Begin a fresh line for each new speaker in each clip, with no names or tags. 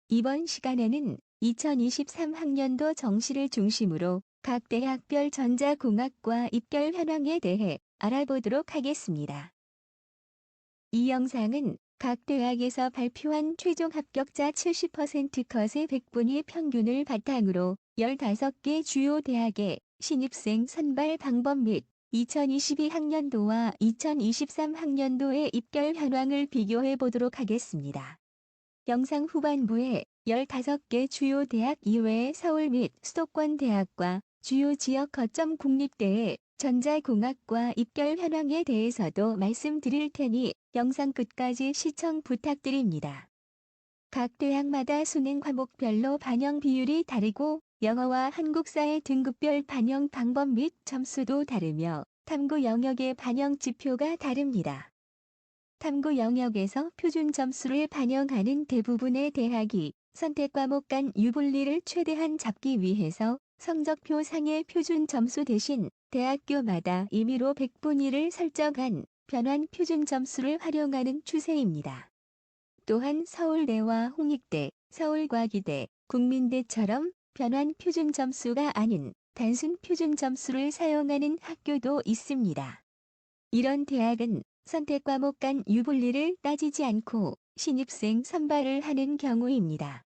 이번 시간에는 2023학년도 정시를 중심으로 각 대학별 전자공학과 입결 현황에 대해 알아보도록 하겠습니다. 이 영상은 각 대학에서 발표한 최종 합격자 70% 컷의 100분위 평균을 바탕으로 15개 주요 대학의 신입생 선발 방법 및 2022학년도와 2023학년도의 입결 현황을 비교해 보도록 하겠습니다. 영상 후반부에 15개 주요 대학 이외의 서울 및 수도권 대학과 주요 지역 거점 국립대의 전자공학과 입결 현황에 대해서도 말씀드릴 테니 영상 끝까지 시청 부탁드립니다. 각 대학마다 수능 과목별로 반영 비율이 다르고 영어와 한국사의 등급별 반영 방법 및 점수도 다르며 탐구 영역의 반영 지표가 다릅니다. 탐구 영역에서 표준 점수를 반영하는 대부분의 대학이 선택 과목 간 유불리를 최대한 잡기 위해서 성적표 상의 표준 점수 대신 대학교마다 임의로 100분위를 설정한 변환 표준 점수를 활용하는 추세입니다. 또한 서울대와 홍익대, 서울과기대, 국민대처럼 변환 표준 점수가 아닌 단순 표준 점수를 사용하는 학교도 있습니다. 이런 대학은 선택 과목 간 유불리를 따지지 않고 신입생 선발을 하는 경우입니다.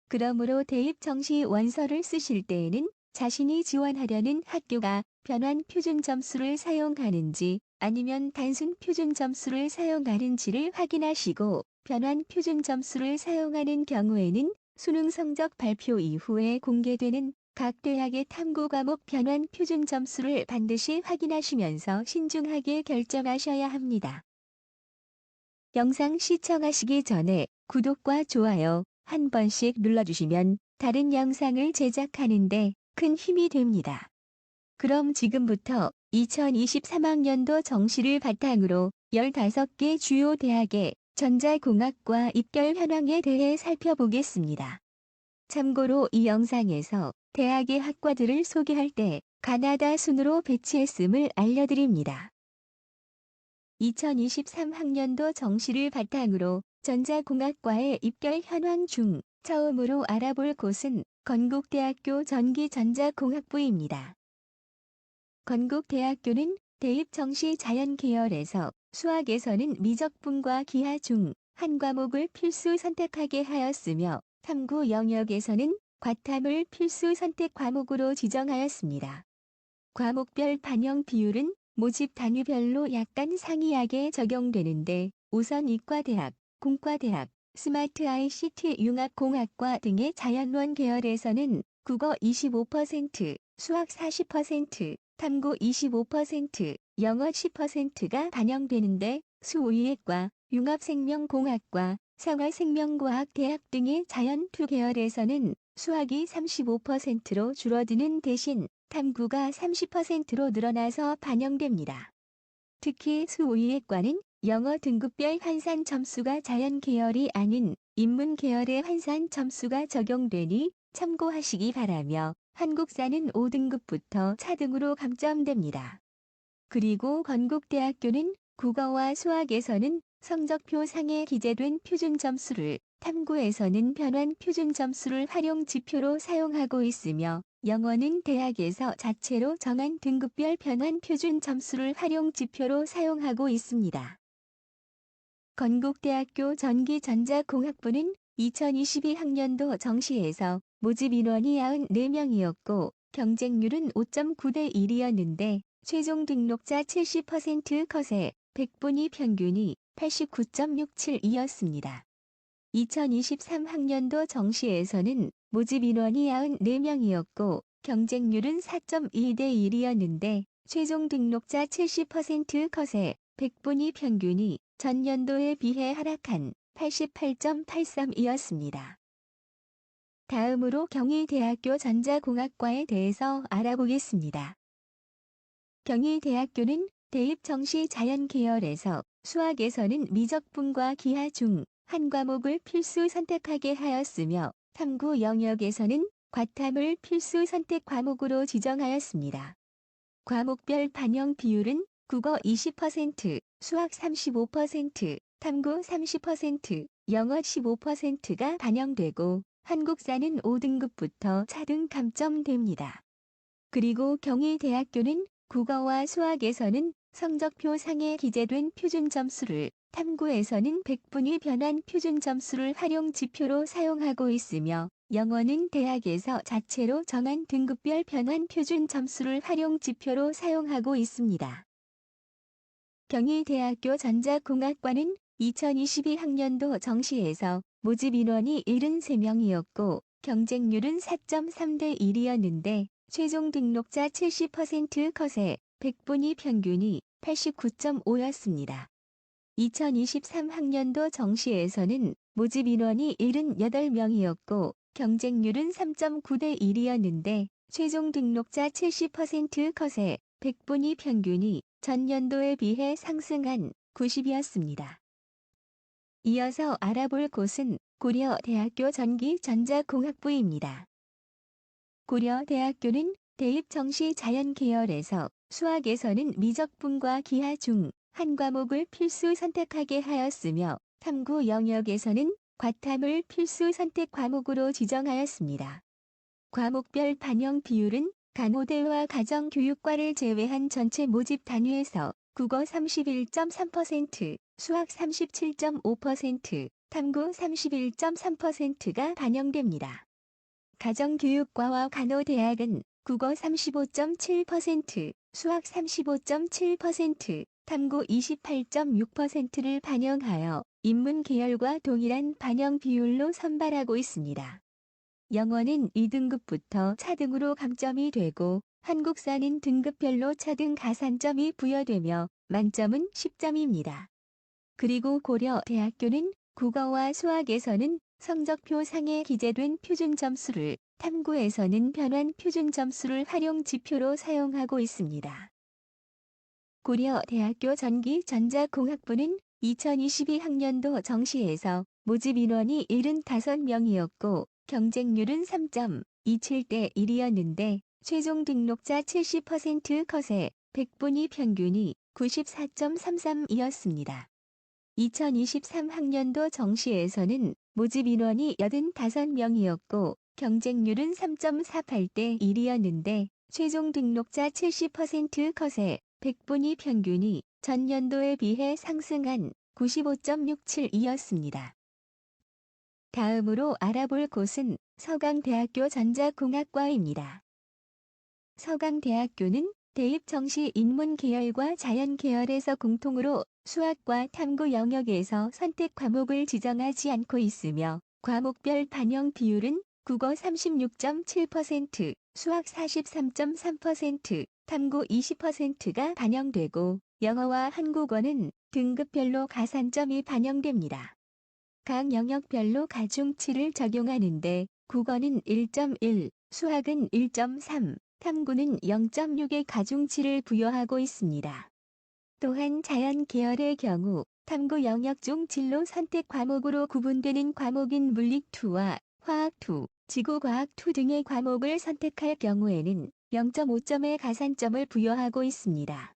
그러므로 대입 정시 원서를 쓰실 때에는 자신이 지원하려는 학교가 변환 표준 점수를 사용하는지 아니면 단순 표준 점수를 사용하는지를 확인하시고 변환 표준 점수를 사용하는 경우에는 수능 성적 발표 이후에 공개되는 각 대학의 탐구 과목 변환 표준 점수를 반드시 확인하시면서 신중하게 결정하셔야 합니다. 영상 시청하시기 전에 구독과 좋아요 한 번씩 눌러주시면 다른 영상을 제작하는데 큰 힘이 됩니다. 그럼 지금부터 2023학년도 정시를 바탕으로 15개 주요 대학의 전자공학과 입결 현황에 대해 살펴보겠습니다. 참고로 이 영상에서 대학의 학과들을 소개할 때 가나다 순으로 배치했음을 알려드립니다. 2023학년도 정시를 바탕으로 전자공학과의 입결 현황 중 처음으로 알아볼 곳은 건국대학교 전기전자공학부입니다. 건국대학교는 대입 정시 자연 계열에서 수학에서는 미적분과 기하 중 한 과목을 필수 선택하게 하였으며 탐구 영역에서는 과탐을 필수 선택 과목으로 지정하였습니다. 과목별 반영 비율은 모집 단위별로 약간 상이하게 적용되는데 우선 이과대학, 공과대학, 스마트 ICT 융합공학과 등의 자연원 계열에서는 국어 25%, 수학 40%, 탐구 25%, 영어 10%가 반영되는데 수의학과, 융합생명공학과, 생활생명과학대학 등의 자연2 계열에서는 수학이 35%로 줄어드는 대신 탐구가 30%로 늘어나서 반영됩니다. 특히 수의학과는 영어 등급별 환산 점수가 자연 계열이 아닌 인문 계열의 환산 점수가 적용되니 참고하시기 바라며 한국사는 5등급부터 차등으로 감점됩니다. 그리고 건국대학교는 국어와 수학에서는 성적표 상에 기재된 표준 점수를, 탐구에서는 변환 표준 점수를 활용 지표로 사용하고 있으며 영어는 대학에서 자체로 정한 등급별 변환 표준 점수를 활용 지표로 사용하고 있습니다. 건국대학교 전기전자공학부는 2022학년도 정시에서 모집 인원이 94명이었고 경쟁률은 5.9대 1이었는데 최종 등록자 70% 컷에 100분위 평균이 89.67이었습니다. 2023학년도 정시에서는 모집 인원이 94명이었고 경쟁률은 4.1대 1이었는데 최종 등록자 70% 컷에 100분위 평균이 전년도에 비해 하락한 88.83이었습니다. 다음으로 경희대학교 전자공학과에 대해서 알아보겠습니다. 경희대학교는 대입 정시 자연 계열에서 수학에서는 미적분과 기하 중 한 과목을 필수 선택하게 하였으며 탐구 영역에서는 과탐을 필수 선택 과목으로 지정하였습니다. 과목별 반영 비율은 국어 20%, 수학 35%, 탐구 30%, 영어 15%가 반영되고 한국사는 5등급부터 차등 감점됩니다. 그리고 경희대학교는 국어와 수학에서는 성적표 상에 기재된 표준 점수를, 탐구에서는 100분위 변환 표준 점수를 활용 지표로 사용하고 있으며 영어는 대학에서 자체로 정한 등급별 변환 표준 점수를 활용 지표로 사용하고 있습니다. 경희대학교 전자공학과는 2022학년도 정시에서 모집 인원이 73명이었고 경쟁률은 4.3대 1이었는데 최종 등록자 70% 컷에 100분위 평균이 89.5였습니다. 2023학년도 정시에서는 모집 인원이 78명이었고 경쟁률은 3.9대 1이었는데 최종 등록자 70% 컷에 100분위 평균이 전년도에 비해 상승한 90이었습니다. 이어서 알아볼 곳은 고려대학교 전기전자공학부입니다. 고려대학교는 대입 정시 자연 계열에서 수학에서는 미적분과 기하 중 한 과목을 필수 선택하게 하였으며 탐구 영역에서는 과탐을 필수 선택 과목으로 지정하였습니다. 과목별 반영 비율은 간호대와 가정교육과를 제외한 전체 모집 단위에서 국어 31.3%, 수학 37.5%, 탐구 31.3%가 반영됩니다. 가정교육과와 간호대학은 국어 35.7%, 수학 35.7%, 탐구 28.6%를 반영하여 인문 계열과 동일한 반영 비율로 선발하고 있습니다. 영어는 2등급부터 차등으로 감점이 되고 한국사는 등급별로 차등 가산점이 부여되며 만점은 10점입니다. 그리고 고려대학교는 국어와 수학에서는 성적표 상에 기재된 표준 점수를, 탐구에서는 변환 표준 점수를 활용 지표로 사용하고 있습니다. 고려대학교 전기전자공학부는 2022학년도 정시에서 모집 인원이 75명이었고 경쟁률은 3.27대 1이었는데 최종 등록자 70% 컷에 100분위 평균이 94.33이었습니다. 2023학년도 정시에서는 모집 인원이 85명이었고 경쟁률은 3.48대 1이었는데 최종 등록자 70% 컷에 100분위 평균이 전년도에 비해 상승한 95.67이었습니다. 다음으로 알아볼 곳은 서강대학교 전자공학과입니다. 서강대학교는 대입 정시 인문 계열과 자연 계열에서 공통으로 수학과 탐구 영역에서 선택 과목을 지정하지 않고 있으며 과목별 반영 비율은 국어 36.7%, 수학 43.3%, 탐구 20%가 반영되고 영어와 한국어는 등급별로 가산점이 반영됩니다. 각 영역별로 가중치를 적용하는데 국어는 1.1, 수학은 1.3, 탐구는 0.6의 가중치를 부여하고 있습니다. 또한 자연 계열의 경우 탐구 영역 중 진로 선택 과목으로 구분되는 과목인 물리2와 화학2, 지구과학2 등의 과목을 선택할 경우에는 0.5점의 가산점을 부여하고 있습니다.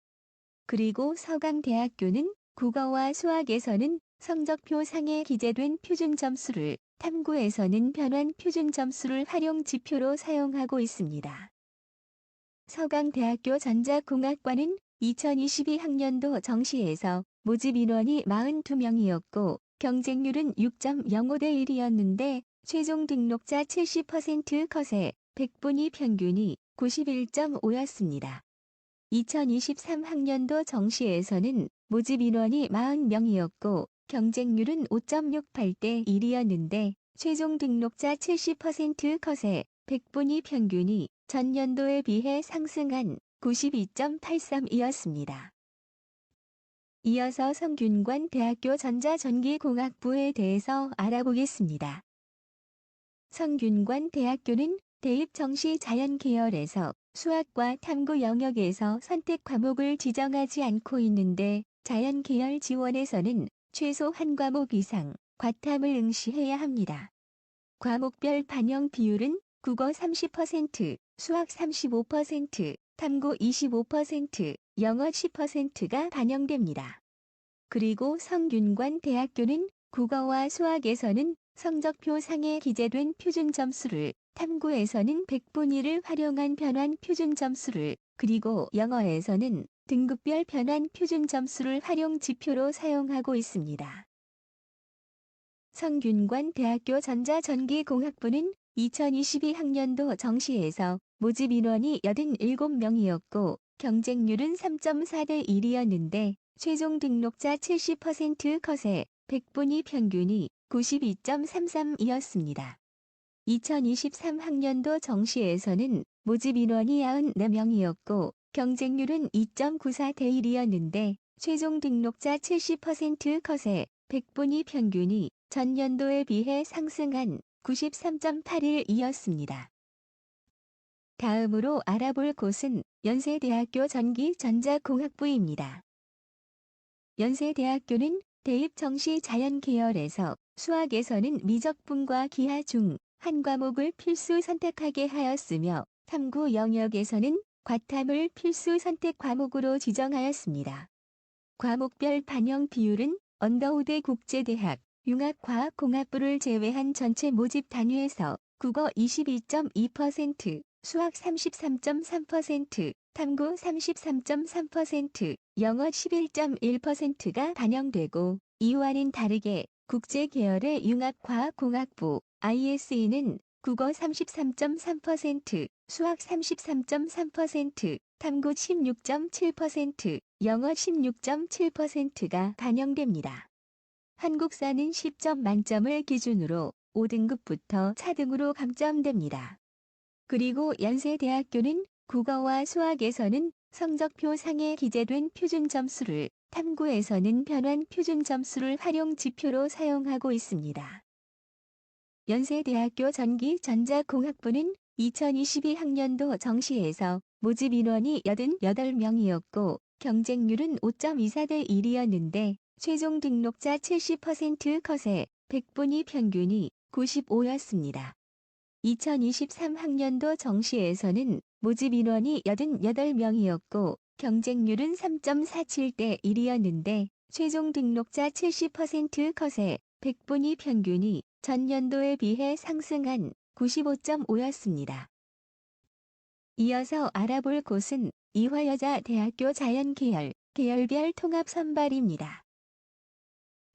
그리고 서강대학교는 국어와 수학에서는 성적표 상에 기재된 표준 점수를, 탐구에서는 변환 표준 점수를 활용 지표로 사용하고 있습니다. 서강대학교 전자공학과는 2022학년도 정시에서 모집 인원이 42명이었고 경쟁률은 6.05대 1이었는데 최종 등록자 70% 컷에 100분위 평균이 91.5였습니다. 2023학년도 정시에서는 모집 인원이 40명이었고 경쟁률은 5.68대 1이었는데 최종 등록자 70% 컷에 100분위 평균이 전년도에 비해 상승한 92.83이었습니다. 이어서 성균관 대학교 전자전기공학부에 대해서 알아보겠습니다. 성균관 대학교는 대입 정시 자연 계열에서 수학과 탐구 영역에서 선택 과목을 지정하지 않고 있는데 자연 계열 지원에서는 최소 한 과목 이상 과탐을 응시해야 합니다. 과목별 반영 비율은 국어 30%, 수학 35%, 탐구 25%, 영어 10%가 반영됩니다. 그리고 성균관 대학교는 국어와 수학에서는 성적표 상에 기재된 표준 점수를, 탐구에서는 100분위 1을 활용한 변환 표준 점수를, 그리고 영어에서는 등급별 변환 표준 점수를 활용 지표로 사용하고 있습니다. 성균관 대학교 전자전기공학부는 2022학년도 정시에서 모집 인원이 87명이었고 경쟁률은 3.4대 1이었는데 최종 등록자 70% 컷에 100분위 평균이 92.33이었습니다. 2023학년도 정시에서는 모집 인원이 94명이었고 경쟁률은 2.94대 1이었는데 최종 등록자 70% 컷에 100분위 평균이 전년도에 비해 상승한 93.81이었습니다. 다음으로 알아볼 곳은 연세대학교 전기전자공학부입니다. 연세대학교는 대입 정시 자연 계열에서 수학에서는 미적분과 기하 중 한 과목을 필수 선택하게 하였으며 탐구 영역에서는 과탐을 필수 선택 과목으로 지정하였습니다. 과목별 반영 비율은 언더우드 국제대학 융합과학공학부를 제외한 전체 모집 단위에서 국어 22.2%, 수학 33.3%, 탐구 33.3%, 영어 11.1%가 반영되고 이와는 다르게 국제 계열의 융합과학공학부 ISE는 국어 33.3%, 수학 33.3%, 탐구 16.7%, 영어 16.7%가 반영됩니다. 한국사는 10점 만점을 기준으로 5등급부터 차등으로 감점됩니다. 그리고 연세대학교는 국어와 수학에서는 성적표 상에 기재된 표준 점수를, 탐구에서는 변환 표준 점수를 활용 지표로 사용하고 있습니다. 연세대학교 전기전자공학부는 2022학년도 정시에서 모집 인원이 88명이었고 경쟁률은 5.24대 1이었는데 최종 등록자 70% 컷에 100분위 평균이 95였습니다. 2023학년도 정시에서는 모집 인원이 88명이었고 경쟁률은 3.47대 1이었는데 최종 등록자 70% 컷에 100분위 평균이 전년도에 비해 상승한 95.5였습니다. 이어서 알아볼 곳은 이화여자대학교 자연계열, 계열별 통합 선발입니다.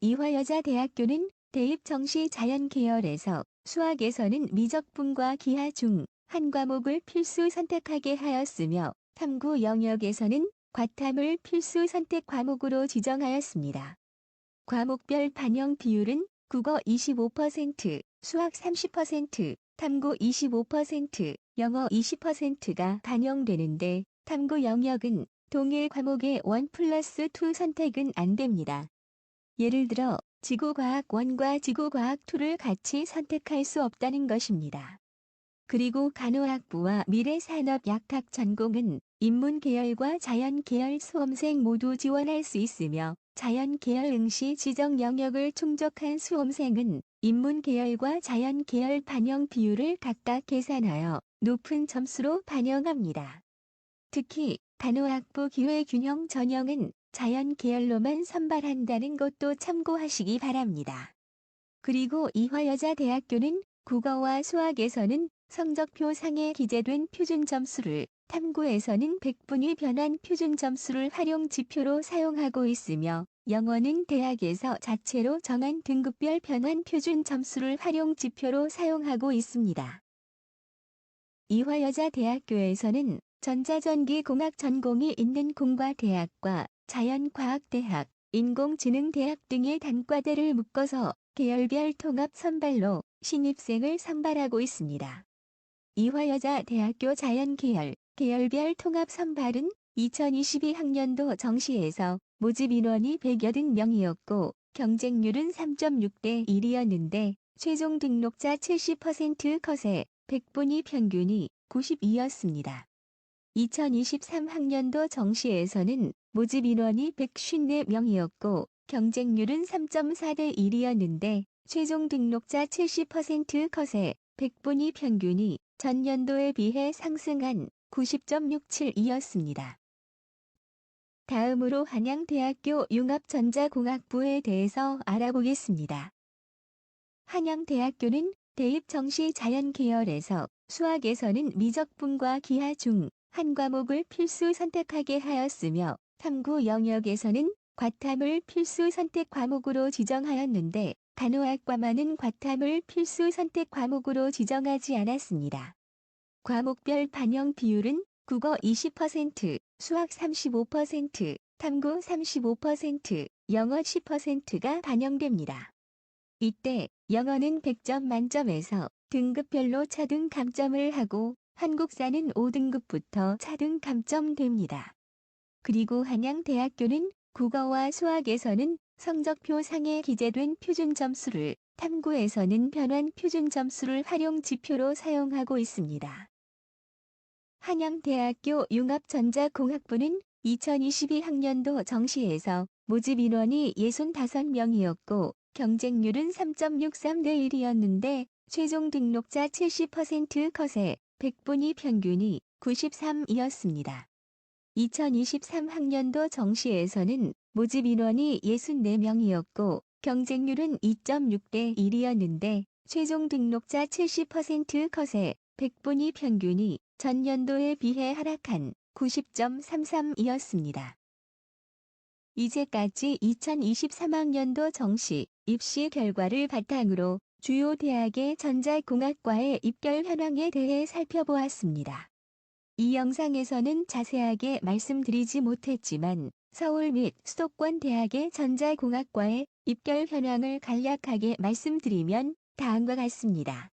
이화여자대학교는 대입 정시 자연계열에서 수학에서는 미적분과 기하 중 한 과목을 필수 선택하게 하였으며 탐구 영역에서는 과탐을 필수 선택 과목으로 지정하였습니다. 과목별 반영 비율은 국어 25%, 수학 30%, 탐구 25%, 영어 20%가 반영되는데 탐구 영역은 동일 과목의 1+2 선택은 안 됩니다. 예를 들어 지구과학 1과 지구과학 2를 같이 선택할 수 없다는 것입니다. 그리고 간호학부와 미래산업약학 전공은 인문계열과 자연계열 수험생 모두 지원할 수 있으며 자연계열 응시 지정 영역을 충족한 수험생은 인문계열과 자연계열 반영 비율을 각각 계산하여 높은 점수로 반영합니다. 특히 간호학부 기회균형 전형은 자연계열로만 선발한다는 것도 참고하시기 바랍니다. 그리고 이화여자대학교는 국어와 수학에서는 성적표 상에 기재된 표준 점수를, 탐구에서는 100분위 변환 표준 점수를 활용 지표로 사용하고 있으며 영어는 대학에서 자체로 정한 등급별 변환 표준 점수를 활용 지표로 사용하고 있습니다. 이화여자대학교에서는 전자전기공학 전공이 있는 공과대학과 자연과학대학, 인공지능대학 등의 단과대를 묶어서 계열별 통합 선발로 신입생을 선발하고 있습니다. 이화여자대학교 자연계열, 계열별 통합 선발은 2022학년도 정시에서 모집 인원이 180명이었고 경쟁률은 3.6대 1이었는데 최종 등록자 70% 컷에 100분위 평균이 92였습니다. 2023학년도 정시에서는 모집 인원이 154명이었고 경쟁률은 3.4대 1이었는데 최종 등록자 70% 컷에 100분위 평균이 전년도에 비해 상승한 90.67이었습니다. 다음으로 한양대학교 융합전자공학부에 대해서 알아보겠습니다. 한양대학교는 대입 정시 자연 계열에서 수학에서는 미적분과 기하 중 한 과목을 필수 선택하게 하였으며 탐구 영역에서는 과탐을 필수 선택 과목으로 지정하였는데 간호학과만은 과탐을 필수 선택 과목으로 지정하지 않았습니다. 과목별 반영 비율은 국어 20%, 수학 35%, 탐구 35%, 영어 10%가 반영됩니다. 이때 영어는 100점 만점에서 등급별로 차등 감점을 하고 한국사는 5등급부터 차등 감점됩니다. 그리고 한양대학교는 국어와 수학에서는 성적표 상에 기재된 표준 점수를, 탐구에서는 변환 표준 점수를 활용 지표로 사용하고 있습니다. 한양대학교 융합전자공학부는 2022학년도 정시에서 모집 인원이 65명이었고 경쟁률은 3.63대 1이었는데 최종 등록자 70% 컷에 100분위 평균이 93이었습니다. 2023학년도 정시에서는 모집 인원이 64명이었고 경쟁률은 2.6대 1이었는데 최종 등록자 70% 컷에 100분위 평균이 전년도에 비해 하락한 90.33이었습니다. 이제까지 2023학년도 정시 입시 결과를 바탕으로 주요 대학의 전자공학과의 입결 현황에 대해 살펴보았습니다. 이 영상에서는 자세하게 말씀드리지 못했지만 서울 및 수도권 대학의 전자공학과의 입결 현황을 간략하게 말씀드리면 다음과 같습니다.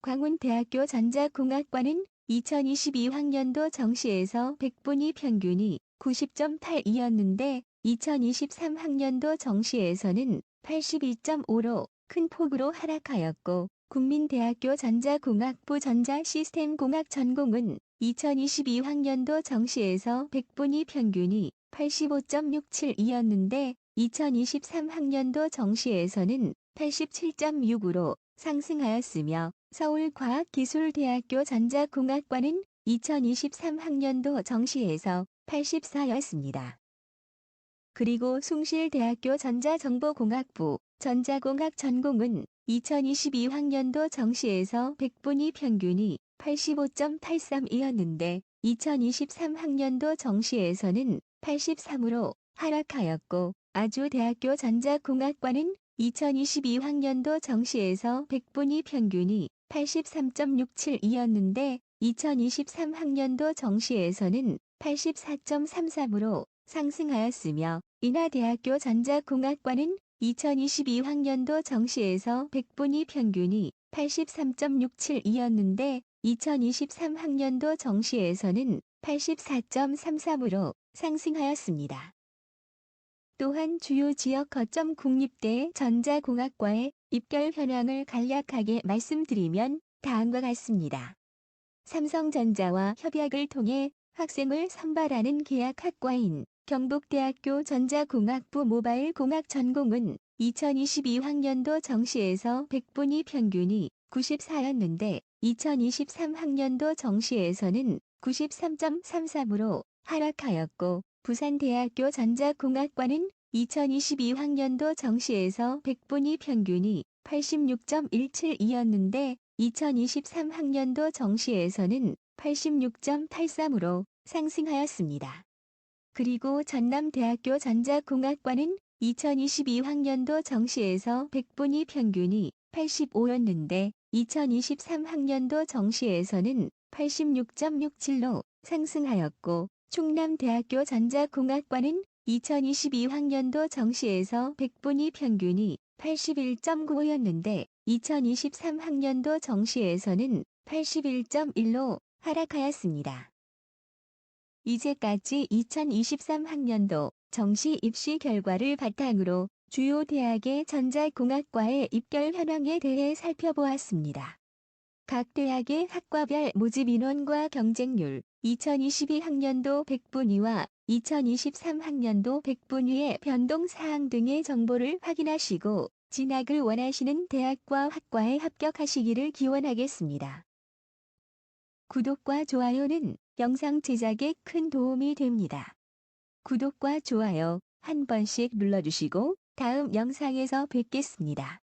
광운대학교 전자공학과는 2022학년도 정시에서 100분위 평균이 90.82였는데 2023학년도 정시에서는 82.5로 큰 폭으로 하락하였고 국민대학교 전자공학부 전자시스템공학 전공은 2022학년도 정시에서 100분위 평균이 85.67이었는데 2023학년도 정시에서는 87.65로 상승하였으며 서울과학기술대학교 전자공학과는 2023학년도 정시에서 84였습니다. 그리고 숭실대학교 전자정보공학부 전자공학 전공은 2022학년도 정시에서 100분위 평균이 85.83이었는데 2023학년도 정시에서는 83으로 하락하였고 아주대학교 전자공학과는 2022학년도 정시에서 100분위 평균이 83.67이었는데 2023학년도 정시에서는 84.33으로 상승하였으며 인하대학교 전자공학과는 2022학년도 정시에서 100분위 평균이 83.67이었는데 2023학년도 정시에서는 84.33으로 상승하였습니다. 또한 주요 지역 거점 국립대 전자공학과의 입결 현황을 간략하게 말씀드리면 다음과 같습니다. 삼성전자와 협약을 통해 학생을 선발하는 계약학과인 경북대학교 전자공학부 모바일공학 전공은 2022학년도 정시에서 100분위 평균이 94였는데 2023학년도 정시에서는 93.33으로 하락하였고 부산대학교 전자공학과는 2022학년도 정시에서 100분위 평균이 86.17이었는데 2023학년도 정시에서는 86.83으로 상승하였습니다. 그리고 전남대학교 전자공학과는 2022학년도 정시에서 100분위 평균이 85였는데 2023학년도 정시에서는 86.67로 상승하였고 충남대학교 전자공학과는 2022학년도 정시에서 100분위 평균이 81.95였는데 2023학년도 정시에서는 81.1로 하락하였습니다. 이제까지 2023학년도 정시 입시 결과를 바탕으로 주요 대학의 전자공학과의 입결 현황에 대해 살펴보았습니다. 각 대학의 학과별 모집 인원과 경쟁률, 2022학년도 100분위와 2023학년도 100분위의 변동 사항 등의 정보를 확인하시고 진학을 원하시는 대학과 학과에 합격하시기를 기원하겠습니다. 구독과 좋아요는 영상 제작에 큰 도움이 됩니다. 구독과 좋아요 한 번씩 눌러주시고 다음 영상에서 뵙겠습니다.